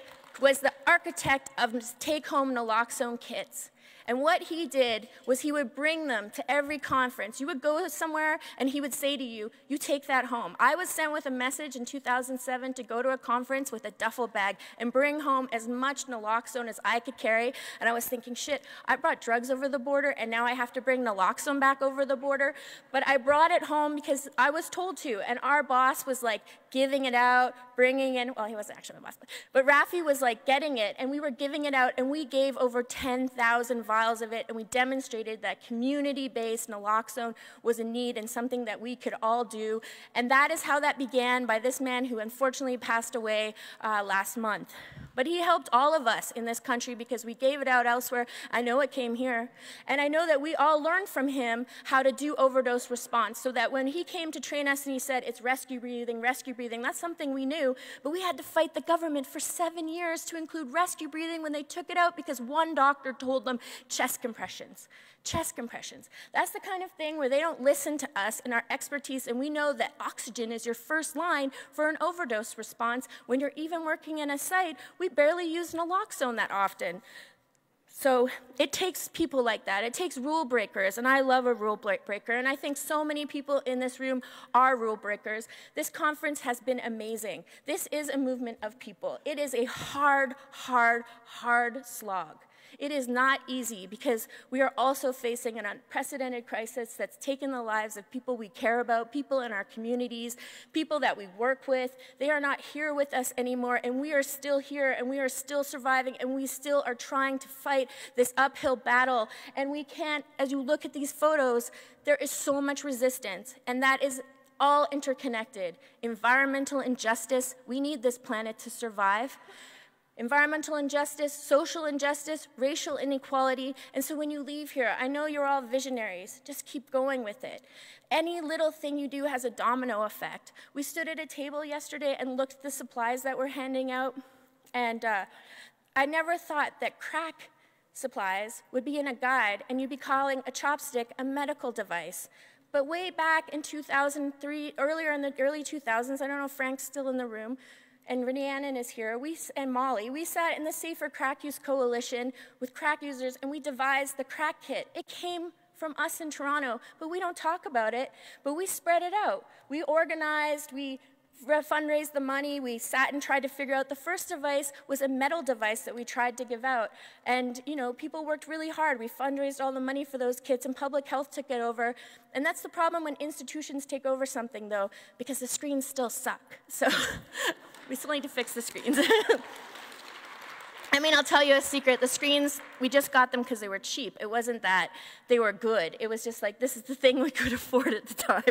was the architect of take-home naloxone kits. And what he did was he would bring them to every conference. You would go somewhere and he would say to you, you take that home. I was sent with a message in 2007 to go to a conference with a duffel bag and bring home as much naloxone as I could carry. And I was thinking, shit, I brought drugs over the border and now I have to bring naloxone back over the border. But I brought it home because I was told to. And our boss was like giving it out, bringing in, well, he wasn't actually my boss, but Rafi was like getting it and we were giving it out and we gave over 10,000 vials of it, and we demonstrated that community-based naloxone was a need and something that we could all do. And that is how that began, by this man who unfortunately passed away last month. But he helped all of us in this country because we gave it out elsewhere. I know it came here. And I know that we all learned from him how to do overdose response, so that when he came to train us and he said, it's rescue breathing, that's something we knew. But we had to fight the government for 7 years to include rescue breathing when they took it out because one doctor told them chest compressions. Chest compressions. That's the kind of thing where they don't listen to us and our expertise, and we know that oxygen is your first line for an overdose response. When you're even working in a site, we barely use naloxone that often. So it takes people like that. It takes rule breakers, and I love a rule breaker, and I think so many people in this room are rule breakers. This conference has been amazing. This is a movement of people. It is a hard, hard, hard slog. It is not easy because we are also facing an unprecedented crisis that's taken the lives of people we care about, people in our communities, people that we work with. They are not here with us anymore, and we are still here, and we are still surviving, and we still are trying to fight this uphill battle. And we can't, as you look at these photos, there is so much resistance, and that is all interconnected. Environmental injustice, we need this planet to survive. Environmental injustice, social injustice, racial inequality. And so when you leave here, I know you're all visionaries. Just keep going with it. Any little thing you do has a domino effect. We stood at a table yesterday and looked at the supplies that we're handing out. And I never thought that crack supplies would be in a guide and you'd be calling a chopstick a medical device. But way back in 2003, earlier in the early 2000s, I don't know if Frank's still in the room, and Rhiannon is here, and Molly, we sat in the Safer Crack Use Coalition with crack users, and we devised the crack kit. It came from us in Toronto, but we don't talk about it, but we spread it out. We organized, we fundraised the money, we sat and tried to figure out. The first device was a metal device that we tried to give out. And, you know, people worked really hard. We fundraised all the money for those kits, and public health took it over. And that's the problem when institutions take over something, though, because the screens still suck. So we still need to fix the screens. I mean, I'll tell you a secret. The screens, we just got them because they were cheap. It wasn't that they were good. It was just like, this is the thing we could afford at the time.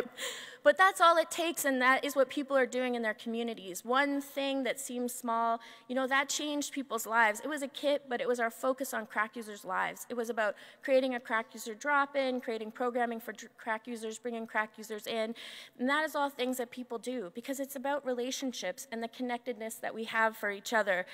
But that's all it takes, and that is what people are doing in their communities. One thing that seems small, you know, that changed people's lives. It was a kit, but it was our focus on crack users' lives. It was about creating a crack user drop-in, creating programming for crack users, bringing crack users in, and that is all things that people do, because it's about relationships and the connectedness that we have for each other.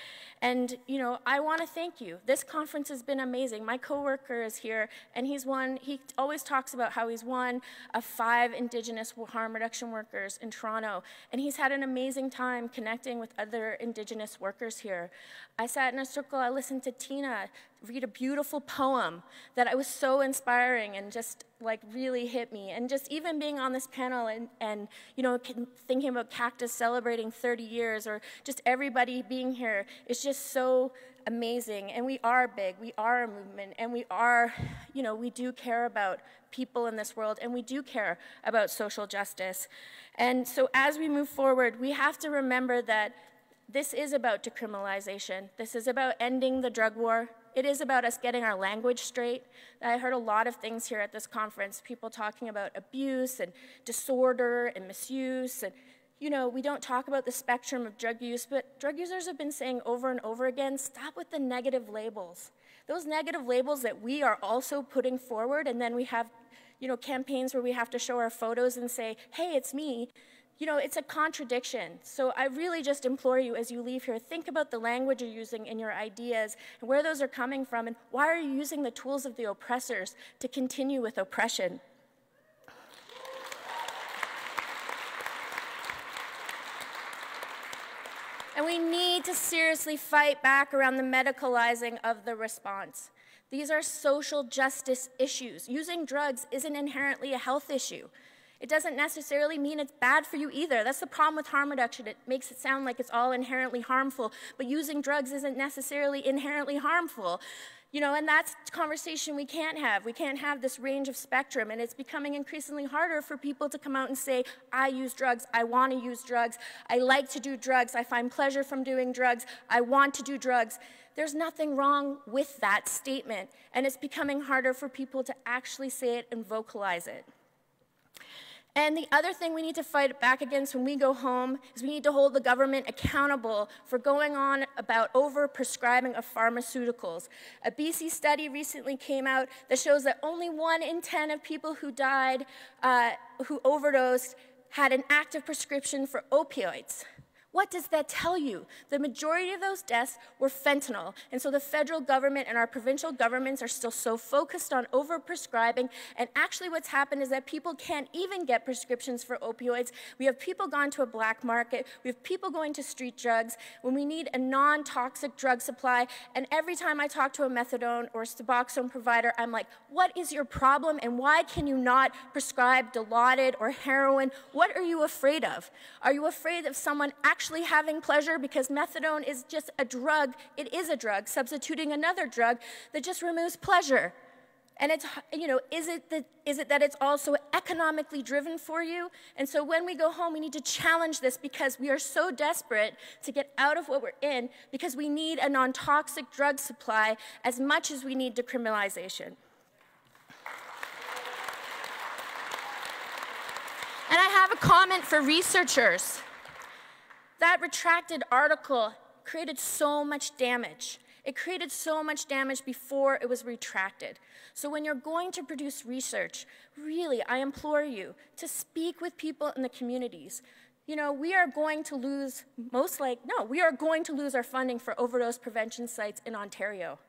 And, you know, I want to thank you. This conference has been amazing. My coworker is here, and he always talks about how he's one of 5 Indigenous harm reduction workers in Toronto, and he's had an amazing time connecting with other Indigenous workers here. I sat in a circle, I listened to Tina read a beautiful poem that I was so inspiring and just like really hit me. And just even being on this panel and you know, thinking about Cactus celebrating 30 years, or just everybody being here is just so amazing. And we are big, we are a movement, and we are, you know, we do care about people in this world, and we do care about social justice. And so as we move forward, we have to remember that this is about decriminalization. This is about ending the drug war. It is about us getting our language straight. I heard a lot of things here at this conference, people talking about abuse and disorder and misuse. And, you know, we don't talk about the spectrum of drug use, but drug users have been saying over and over again, stop with the negative labels. Those negative labels that we are also putting forward, and then we have, you know, campaigns where we have to show our photos and say, hey, it's me. You know, it's a contradiction. So I really just implore you as you leave here, think about the language you're using in your ideas and where those are coming from, and why are you using the tools of the oppressors to continue with oppression? And we need to seriously fight back around the medicalizing of the response. These are social justice issues. Using drugs isn't inherently a health issue. It doesn't necessarily mean it's bad for you either. That's the problem with harm reduction. It makes it sound like it's all inherently harmful, but using drugs isn't necessarily inherently harmful. You know, and that's a conversation we can't have. We can't have this range of spectrum, and it's becoming increasingly harder for people to come out and say, I use drugs, I want to use drugs, I like to do drugs, I find pleasure from doing drugs, I want to do drugs. There's nothing wrong with that statement, and it's becoming harder for people to actually say it and vocalize it. And the other thing we need to fight back against when we go home is we need to hold the government accountable for going on about over-prescribing of pharmaceuticals. A BC study recently came out that shows that only 1 in 10 of people who died, who overdosed, had an active prescription for opioids. What does that tell you? The majority of those deaths were fentanyl, and so the federal government and our provincial governments are still so focused on over-prescribing, and actually what's happened is that people can't even get prescriptions for opioids. We have people gone to a black market, we have people going to street drugs, when we need a non-toxic drug supply, and every time I talk to a methadone or Suboxone provider, I'm like, what is your problem, and why can you not prescribe Dilaudid or heroin? What are you afraid of? Are you afraid of someone actually having pleasure, because methadone is just a drug. It is a drug, substituting another drug that just removes pleasure. And it's, you know, is it that it's also economically driven for you? And so when we go home, we need to challenge this, because we are so desperate to get out of what we're in, because we need a non-toxic drug supply as much as we need decriminalization. And I have a comment for researchers. That retracted article created so much damage. It created so much damage before it was retracted. So when you're going to produce research, really, I implore you to speak with people in the communities. You know, we are going to lose, we are going to lose our funding for overdose prevention sites in Ontario.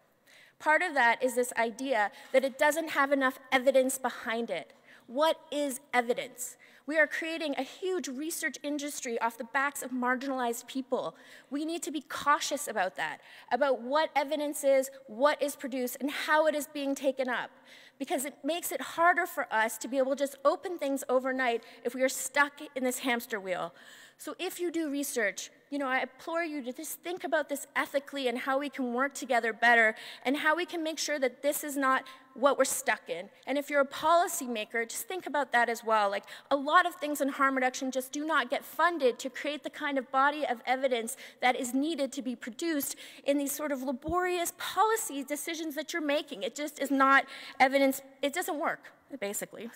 Part of that is this idea that it doesn't have enough evidence behind it. What is evidence? We are creating a huge research industry off the backs of marginalized people. We need to be cautious about that, about what evidence is, what is produced, and how it is being taken up, because it makes it harder for us to be able to just open things overnight if we are stuck in this hamster wheel. So if you do research, you know, I implore you to just think about this ethically and how we can work together better and how we can make sure that this is not what we're stuck in. And if you're a policymaker, just think about that as well. Like, a lot of things in harm reduction just do not get funded to create the kind of body of evidence that is needed to be produced in these sort of laborious policy decisions that you're making. It just is not evidence, it doesn't work, basically.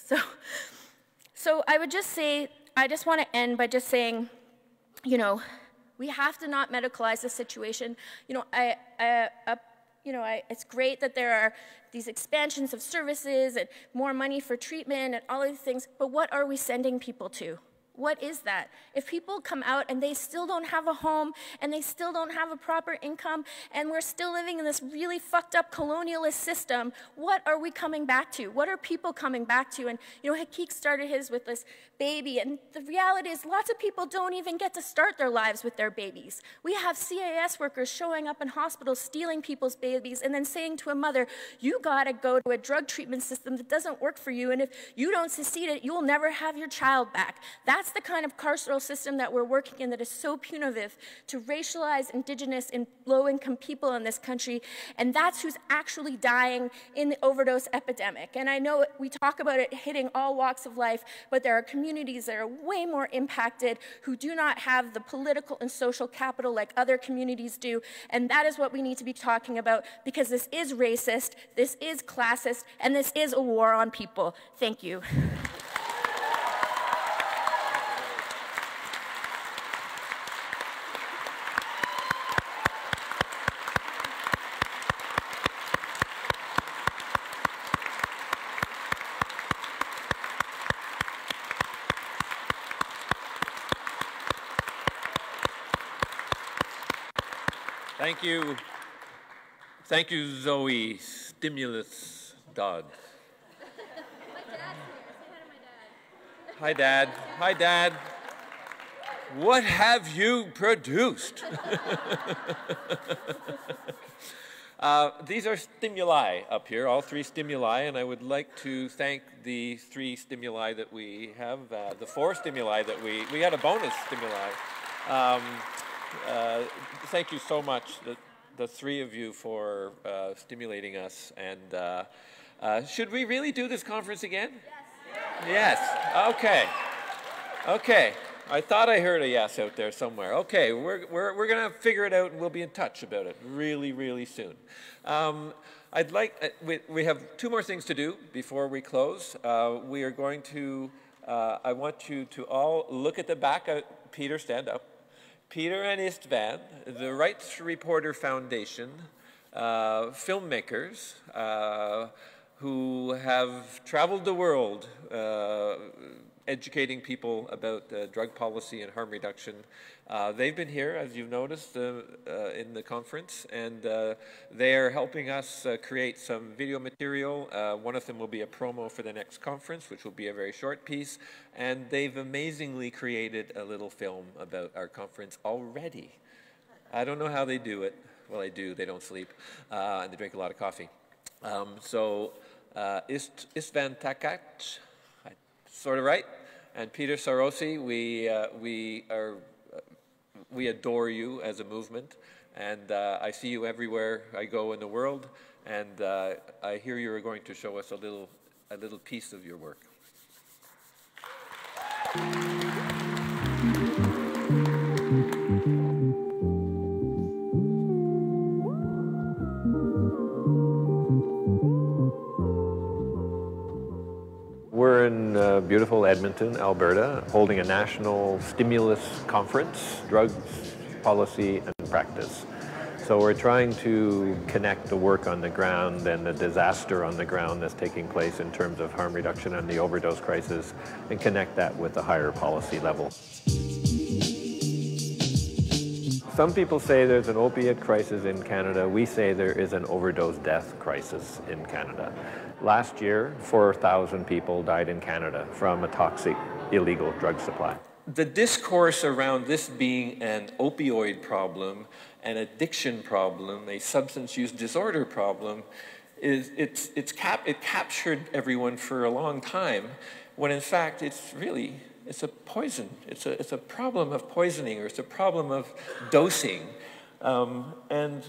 So I would just say, I just want to end by just saying, you know, we have to not medicalize the situation. You know, it's great that there are these expansions of services and more money for treatment and all of these things, but what are we sending people to? What is that? If people come out and they still don't have a home and they still don't have a proper income and we're still living in this really fucked up colonialist system, what are we coming back to? What are people coming back to? And you know, Hakique started his with this baby, and the reality is lots of people don't even get to start their lives with their babies. We have CAS workers showing up in hospitals stealing people's babies and then saying to a mother, you gotta go to a drug treatment system that doesn't work for you, and if you don't succeed it, you'll never have your child back. That's the kind of carceral system that we're working in that is so punitive to racialized, indigenous, and low-income people in this country, and that's who's actually dying in the overdose epidemic. And I know we talk about it hitting all walks of life, but there are communities that are way more impacted who do not have the political and social capital like other communities do, and that is what we need to be talking about, because this is racist, this is classist, and this is a war on people. Thank you. Thank you. Thank you, Zoe. Stimulus Dodd. My dad's here. Say hi to my dad. Hi, Dad. Hi, Dad. What have you produced? These are stimuli up here, all three stimuli, and I would like to thank the three stimuli that we have, the four stimuli that we had a bonus stimuli. Thank you so much, the three of you, for stimulating us. And should we really do this conference again? Yes. Yes. Okay. Okay. I thought I heard a yes out there somewhere. Okay, we're going to figure it out, and we'll be in touch about it really, really soon. I'd like, we have two more things to do before we close. We are going to, I want you to all look at the back. Peter, stand up. Peter and Istvan, the Rights Reporter Foundation, filmmakers who have traveled the world educating people about drug policy and harm reduction. They've been here, as you've noticed, in the conference, and they are helping us create some video material. One of them will be a promo for the next conference, which will be a very short piece, and they've amazingly created a little film about our conference already. I don't know how they do it. Well, they do. They don't sleep, and they drink a lot of coffee. Istvan Takac, sort of right, and Peter Sarosi, we adore you as a movement, and I see you everywhere I go in the world, and I hear you are going to show us a little piece of your work. We're in beautiful Edmonton, Alberta, holding a national stimulus conference, drugs, policy, and practice. So we're trying to connect the work on the ground and the disaster on the ground that's taking place in terms of harm reduction and the overdose crisis, and connect that with the higher policy level. Some people say there's an opiate crisis in Canada. We say there is an overdose death crisis in Canada. Last year, 4,000 people died in Canada from a toxic, illegal drug supply. The discourse around this being an opioid problem, an addiction problem, a substance use disorder problem, it captured everyone for a long time, when in fact it's a poison. It's a problem of poisoning, or it's a problem of dosing. And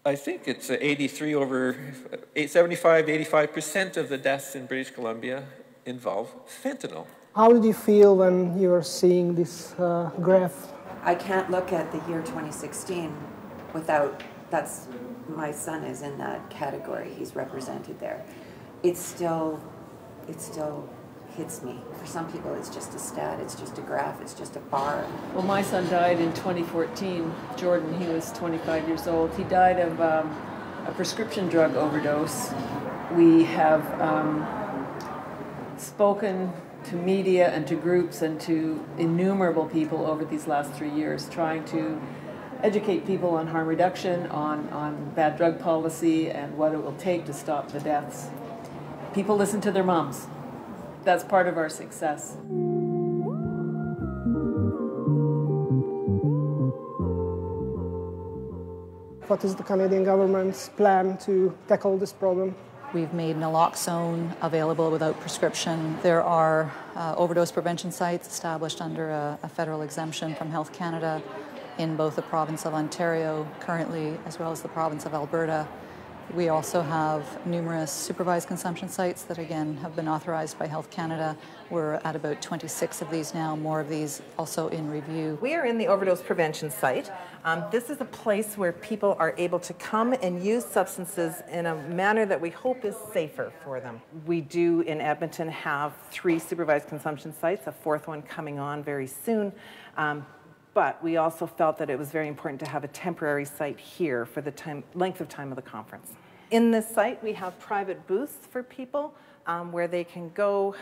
I think it's 75% of the deaths in British Columbia involve fentanyl. How did you feel when you were seeing this graph? I can't look at the year 2016 without, my son is in that category. He's represented there. It's still hits me. For some people, it's just a stat, it's just a graph, it's just a bar. Well, my son died in 2014. Jordan, he was 25 years old. He died of a prescription drug overdose. We have spoken to media and to groups and to innumerable people over these last 3 years, trying to educate people on harm reduction, on bad drug policy, and what it will take to stop the deaths. People listen to their moms. That's part of our success. What is the Canadian government's plan to tackle this problem? We've made naloxone available without prescription. There are overdose prevention sites established under a federal exemption from Health Canada in both the province of Ontario currently, as well as the province of Alberta. We also have numerous supervised consumption sites that, again, have been authorized by Health Canada. We're at about 26 of these now, more of these also in review. We are in the overdose prevention site. This is a place where people are able to come and use substances in a manner that we hope is safer for them. We do in Edmonton have 3 supervised consumption sites, a 4th one coming on very soon. But we also felt that it was very important to have a temporary site here for the length of time of the conference. In this site, we have private booths for people where they can go,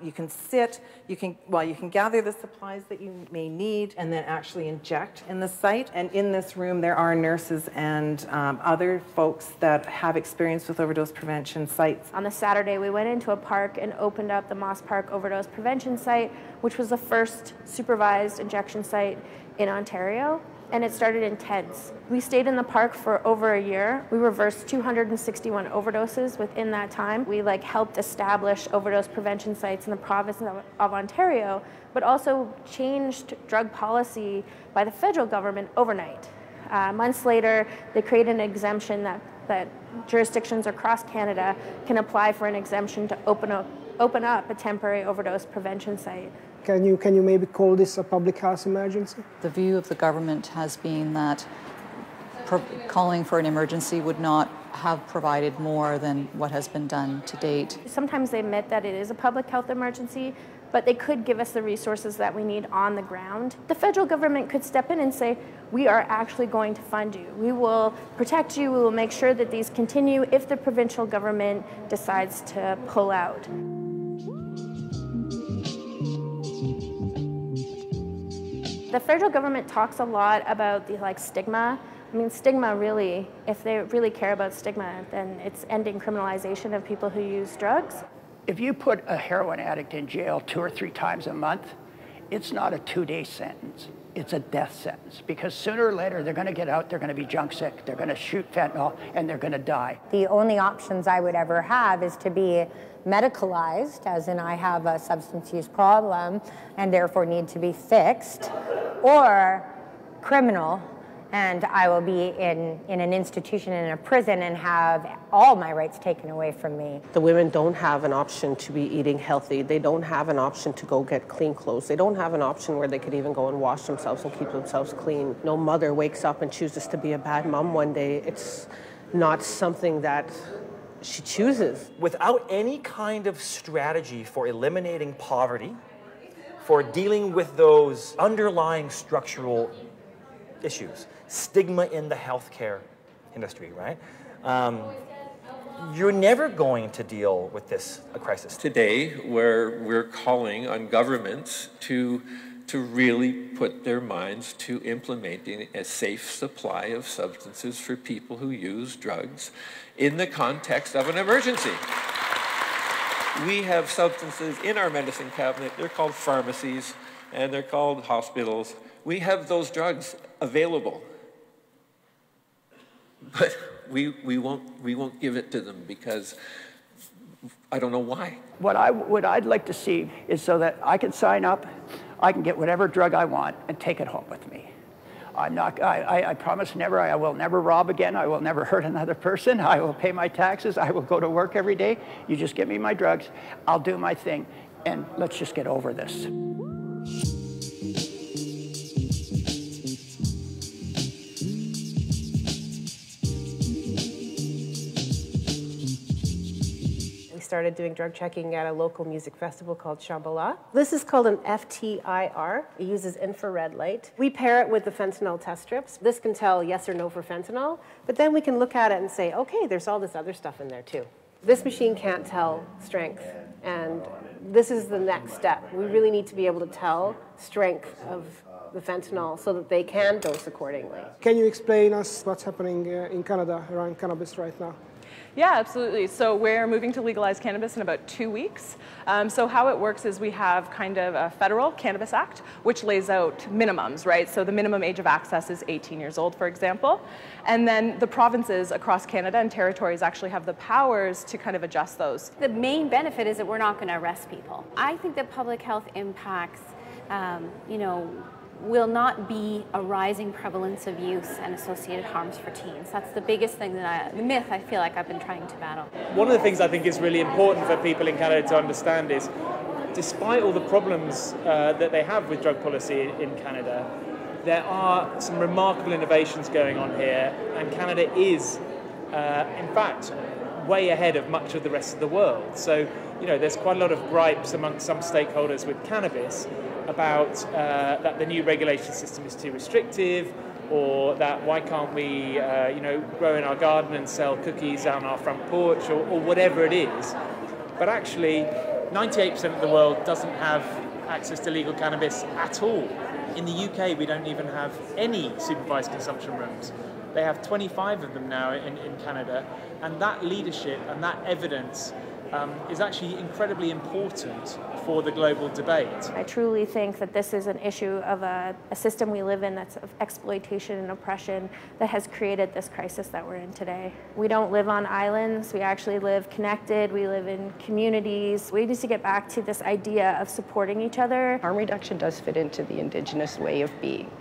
you can sit, you can gather the supplies that you may need and then actually inject in the site. And in this room, there are nurses and other folks that have experience with overdose prevention sites. On the Saturday, we went into a park and opened up the Moss Park Overdose Prevention Site, which was the first supervised injection site in Ontario. And it started in tents. We stayed in the park for over a year. We reversed 261 overdoses within that time. We helped establish overdose prevention sites in the province of Ontario, but also changed drug policy by the federal government overnight. Months later, they created an exemption that jurisdictions across Canada can apply for an exemption to open up a temporary overdose prevention site. Can you maybe call this a public health emergency? The view of the government has been that calling for an emergency would not have provided more than what has been done to date. Sometimes they admit that it is a public health emergency, but they could give us the resources that we need on the ground. The federal government could step in and say, we are actually going to fund you. We will protect you. We will make sure that these continue if the provincial government decides to pull out. The federal government talks a lot about the stigma. I mean, stigma really, if they really care about stigma, then it's ending criminalization of people who use drugs. If you put a heroin addict in jail 2 or 3 times a month, it's not a 2-day sentence. It's a death sentence, because sooner or later they're going to get out, they're going to be junk sick, they're going to shoot fentanyl, and they're going to die. The only options I would ever have is to be medicalized, as in I have a substance use problem and therefore need to be fixed, or criminal, and I will be in an institution, in a prison, and have all my rights taken away from me. The women don't have an option to be eating healthy. They don't have an option to go get clean clothes. They don't have an option where they could even go and wash themselves and keep themselves clean. No mother wakes up and chooses to be a bad mom one day. It's not something that she chooses. Without any kind of strategy for eliminating poverty, for dealing with those underlying structural issues, stigma in the healthcare industry, right? You're never going to deal with this crisis. Today, where we're calling on governments to really put their minds to implementing a safe supply of substances for people who use drugs in the context of an emergency. We have substances in our medicine cabinet. They're called pharmacies and they're called hospitals. We have those drugs available, but we won't give it to them because I don't know why. What I'd like to see is so that I can sign up, I can get whatever drug I want and take it home with me. I promise I will never rob again. I will never hurt another person. I will pay my taxes. I will go to work every day. You just give me my drugs. I'll do my thing. And let's just get over this. We started doing drug checking at a local music festival called Shambhala. This is called an FTIR. It uses infrared light. We pair it with the fentanyl test strips. This can tell yes or no for fentanyl, but then we can look at it and say, okay, there's all this other stuff in there too. This machine can't tell strength, and this is the next step. We really need to be able to tell strength of the fentanyl so that they can dose accordingly. Can you explain us what's happening in Canada around cannabis right now? Yeah, absolutely. So we're moving to legalize cannabis in about 2 weeks. So how it works is we have kind of a federal Cannabis Act, which lays out minimums, right? So the minimum age of access is 18 years old, for example. And then the provinces across Canada and territories actually have the powers to kind of adjust those. The main benefit is that we're not going to arrest people. I think that public health impacts, will not be a rising prevalence of use and associated harms for teens. That's the biggest thing the myth I feel like I've been trying to battle. One of the things I think is really important for people in Canada to understand is, despite all the problems that they have with drug policy in Canada, there are some remarkable innovations going on here, and Canada is, in fact, way ahead of much of the rest of the world. So, there's quite a lot of gripes amongst some stakeholders with cannabis about that the new regulation system is too restrictive, or that why can't we, grow in our garden and sell cookies on our front porch, or whatever it is. But actually, 98% of the world doesn't have access to legal cannabis at all. In the UK, we don't even have any supervised consumption rooms. They have 25 of them now in Canada, and that leadership and that evidence is actually incredibly important for the global debate. I truly think that this is an issue of a system we live in that's of exploitation and oppression that has created this crisis that we're in today. We don't live on islands, we actually live connected, we live in communities. We need to get back to this idea of supporting each other. Harm reduction does fit into the Indigenous way of being.